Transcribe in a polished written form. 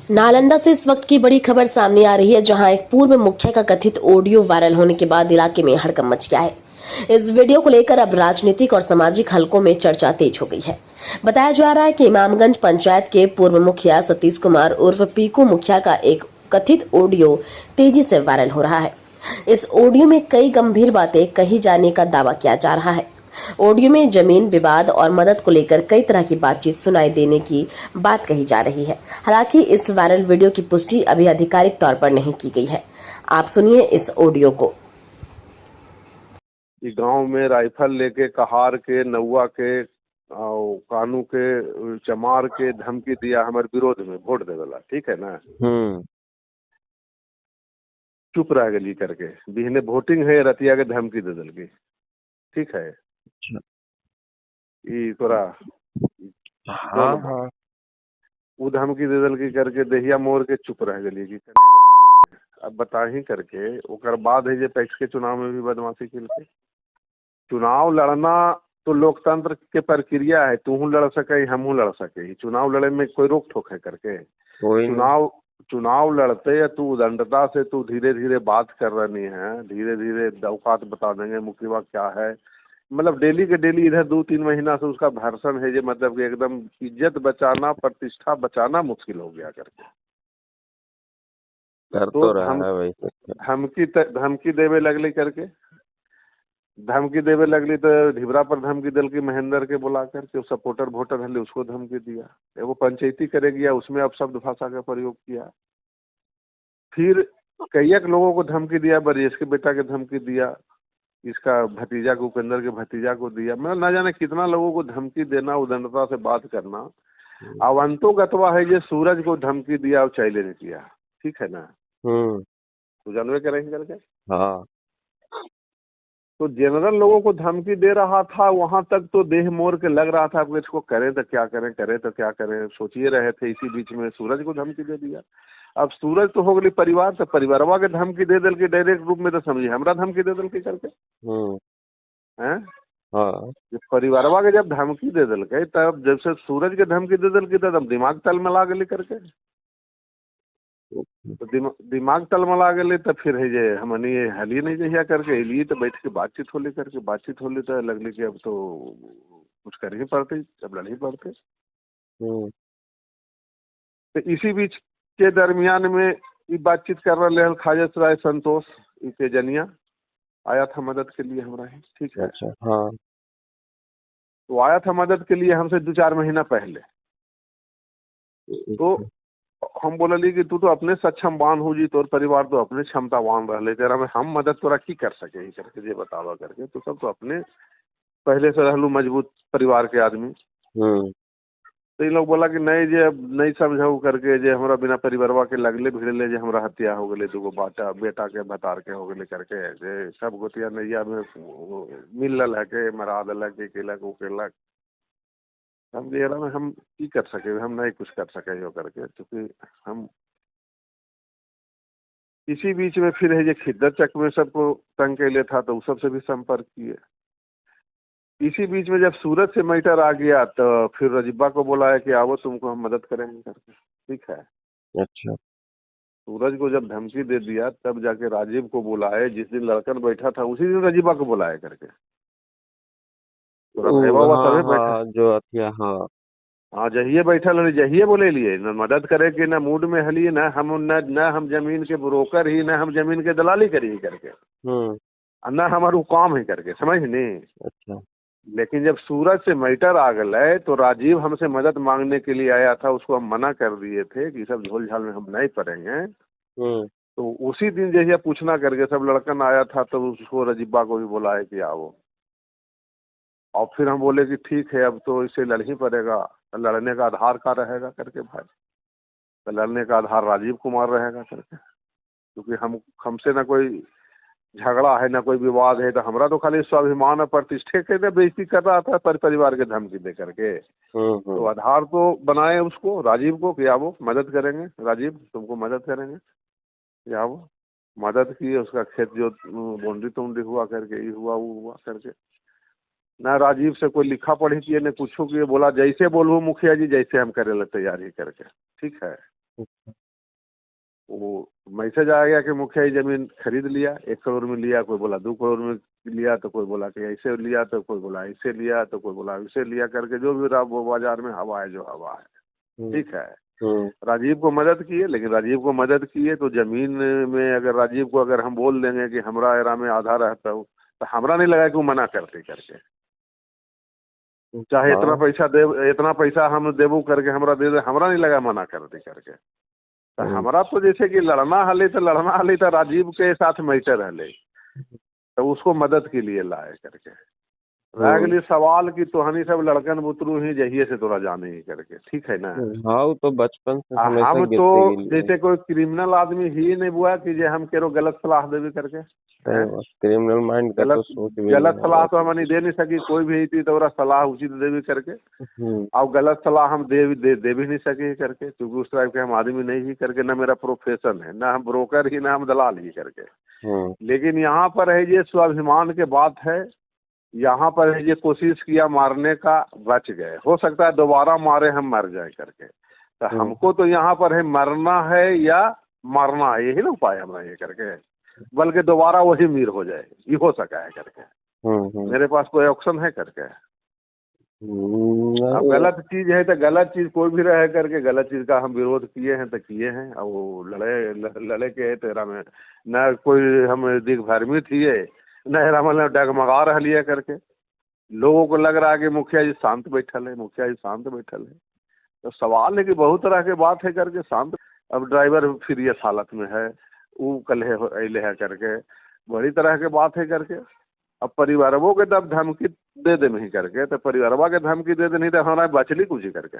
नालंदा से इस वक्त की बड़ी खबर सामने आ रही है, जहां एक पूर्व मुखिया का कथित ऑडियो वायरल होने के बाद इलाके में हड़कंप मच गया है। इस वीडियो को लेकर अब राजनीतिक और सामाजिक हलकों में चर्चा तेज हो गई है। बताया जा रहा है कि इमामगंज पंचायत के पूर्व मुखिया सतीश कुमार उर्फ पीकू मुखिया का एक कथित ऑडियो तेजी से वायरल हो रहा है। इस ऑडियो में कई गंभीर बातें कही जाने का दावा किया जा रहा है। ऑडियो में जमीन विवाद और मदद को लेकर कई तरह की बातचीत सुनाई देने की बात कही जा रही है। हालांकि इस वायरल वीडियो की पुष्टि अभी आधिकारिक तौर पर नहीं की गई है। आप सुनिए इस ऑडियो को। कि गांव में राइफल लेके कहार के नौवा के कानू के चमार के धमकी दिया हमारे विरोध में वोट देवेला, ठीक है ना। चुप रह गली करके बिहने वोटिंग है रतिया के धमकी दे दल की, ठीक है। अच्छा। ई तोरा हाँ हाँ। वो धमकी दे दल की करके दहिया मोड़ के चुप रह गली की कने बहिन चुप के। अब बता ही करके ओकर बाद है जे पैक्स के चुनाव में भी बदमाशी किल के। चुनाव लड़ना तो लोकतंत्र के प्रक्रिया है, तू लड़ सके हम लड़ सके। चुनाव लड़े में कोई रोक टोक है करके। चुनाव लड़ते या तू उदंडता से तू धीरे धीरे बात कर रही है, धीरे धीरे औकात बता देंगे मुखिया क्या है। मतलब डेली के डेली इधर 2-3 महीना से उसका भर्सन है, जो मतलब कि एकदम इज्जत बचाना प्रतिष्ठा बचाना मुश्किल हो गया करके। कर तो रहा है वैसे। धमकी देवे लगली करके, धमकी देवे लगली तो ढिबरा पर धमकी दल की महेंद्र के बुला करके सपोर्टर वोटर है उसको धमकी दिया। वो पंचायती करे गया, उसमें अपशब्द भाषा का प्रयोग किया। फिर कई लोगों को धमकी दिया, बरियस के बेटा के धमकी दिया, इसका भतीजा को उपेंद्र के भतीजा को दिया। मतलब ना जाने कितना लोगों को धमकी देना, उदंडता से बात करना। अवंतो गतवा है ये सूरज को धमकी दिया और चैले ने किया, ठीक है ना। तो जानवे करेंगे करके। हाँ। तो जनरल लोगों को धमकी दे रहा था, वहां तक तो देह मोड़ के लग रहा था अब इसको करें तो क्या करें, करें तो क्या करें, सोचिए रहे थे। इसी बीच में सूरज को धमकी दे दिया। अब सूरज तो हो गई परिवार, तो परिवारवा के धमकी दे दल की डायरेक्ट रूप में, तो समझिए हमरा धमकी दे दल की करके हैं। हाँ। जब परिवारवा के जब धमकी दे दल के, तब जब से सूरज के धमकी दे दल की तब दिमाग तल में ला गली करके। तो दिमाग तलमला गए तो फिर है जे हमनी हली नहीं जहिया करके लिए, तो बैठ के बातचीत होली करके बातचीत होली तो लगली कि अब तो कुछ कर ही पड़ते, अब लड़ ही पड़ते। तो इसी बीच के दरमियान में ये बातचीत कर रहे खाजस राय संतोष इसे जनिया आया था मदद के लिए हमरा ही, ठीक है। अच्छा। हाँ। तो आया था मदद के लिए हमसे 2-4 महीना पहले। तो हम बोलली कि तू तो अपने सक्षम बान हो जी, तोर परिवार तो अपने क्षमतावान रह तेरा में हम मदद तोरा की कर सके ही करके ये बतावा करके। तो सब तो अपने पहले से रहलू मजबूत परिवार के आदमी। तो इन लोग बोला कि नहीं जे अब नहीं समझाऊ करके, जे हमरा बिना परिवारवा के लगले भिड़ले, जे हमरा हत्या हो गए, 2 बाटा बेटा के भतार के हो गए करके, जे सब गोतिया नैया में मिलल है के मरा दिलक के केलक वो केलक। हम जेरा में हम की कर सके, हम नहीं कुछ कर सके हो करके। क्योंकि हम इसी बीच में फिर है ये खिद्दत चक में सबको तंग के लिए था, तो उस सबसे भी संपर्क किए। इसी बीच में जब सूरज से मैटर आ गया, तो फिर रजीबा को बुलाया कि आओ तुमको हम मदद करेंगे करके, ठीक है। अच्छा। सूरज को जब धमकी दे दिया, तब जाके राजीव को बुलाए। जिस दिन लड़कन बैठा था उसी दिन रजीबा को बुलाया करके। जो अथिया। हाँ हाँ, जहिए बैठल हली, जहिए बोले लिए न मदद करे के, न मूड में हली, न हम जमीन के ब्रोकर ही, न हम जमीन के दलाली करी करके, न हमारू काम है करके, समझ नहीं। अच्छा। लेकिन जब सूरज से मैटर आ गए, तो राजीव हमसे मदद मांगने के लिए आया था। उसको हम मना कर दिए थे कि सब झोल झाल में हम नहीं पड़ेंगे। तो उसी दिन जैसे पूछना करके सब लड़कन आया था, तो उसको रजीबा को भी बुलाए कि आओ। और फिर हम बोले कि ठीक है, अब तो इसे लड़ ही पड़ेगा। लड़ने का आधार का रहेगा करके भाई, तो लड़ने का आधार राजीव कुमार रहेगा करके। क्योंकि हमसे ना कोई झगड़ा है, ना कोई विवाद है। तो हमरा तो खाली स्वाभिमान और प्रतिष्ठे के लिए बेइज्जती कर रहा था परिवार के धमकी दे करके। तो आधार तो बनाए उसको, राजीव को, कि आओ मदद करेंगे, राजीव तुमको मदद करेंगे, कि आओ। मदद की, उसका खेत जो बाउंड्री तोंड्री हुआ करके, ये हुआ वो हुआ करके। ना राजीव से कोई लिखा पढ़ी किए, न कुछ किए। बोला जैसे बोलूँ मुखिया जी, जैसे हम करे ला तैयार ही करके, ठीक है। अच्छा। वो मैसेज आ गया कि मुखिया जी जमीन खरीद लिया, 1 करोड़ में लिया, कोई बोला 2 करोड़ में लिया, तो कोई बोला कि ऐसे लिया, तो कोई बोला ऐसे लिया, तो कोई बोला ऐसे लिया, करके जो भी रहा वो बाजार में हवा है जो हवा है। ठीक है। राजीव को मदद किए, लेकिन राजीव को मदद किए तो जमीन में अगर राजीव को अगर हम बोल देंगे कि हमरा एरा में आधा रहता हूँ, तो हमरा नहीं लगा कि वो मना करते करके, चाहे इतना पैसा हम देबू करके हमरा दे दे, हमरा नहीं लगा मना करते करके। तो हमरा तो जैसे कि लड़ना हले तो राजीव के साथ मैटर हले, तो उसको मदद के लिए लाए करके। रह गई सवाल की तोहनी सब लड़कन बुतरू ही जहिए से तोरा जाने ही करके, ठीक है ना। हाँ वो तो बचपन से हम तो जैसे कोई क्रिमिनल आदमी ही नहीं हुआ कि जे हम केरो गलत सलाह देवे करके, क्रिमिनल माइंड गलत सलाह तो हम नहीं दे नहीं सकी, कोई भी थी तो सलाह उचित देवी करके, और गलत सलाह हम दे भी नहीं सके करके, क्योंकि उस टाइप के हम आदमी नहीं ही करके, ना मेरा प्रोफेशन है, ना हम ब्रोकर ही, ना हम दलाल ही करके। लेकिन यहाँ पर है ये स्वाभिमान के बात है, यहाँ पर ये कोशिश किया मारने का, बच गए, हो सकता है दोबारा मारे हम मर जाए करके। तो हमको तो यहाँ पर है मरना है या मारना है, यही ना उपाय हमारा ये करके, बल्कि दोबारा वही मीर हो जाए, ये हो सका है करके। मेरे पास कोई ऑप्शन है करके। अब गलत चीज है तो गलत चीज कोई भी रहे करके, गलत चीज का हम विरोध किए हैं तो किए हैं, और वो लड़े के तेरा में न कोई हम दिग्भ्रमित हिए, न मतलब डगमगा रही करके। लोगों को लग रहा है कि मुखिया जी शांत बैठल है, मुखिया जी शांत बैठल है। तो सवाल है कि बहुत तरह के बात है करके शांत। अब ड्राइवर फिर ये हालत में है, वो कल है अले है करके, बड़ी तरह के बात है करके। अब परिवारों के तब धमकी दे दे नहीं करके, तो परिवारवा के धमकी दे दे नहीं तो हमारा बचली कुछ ही करके।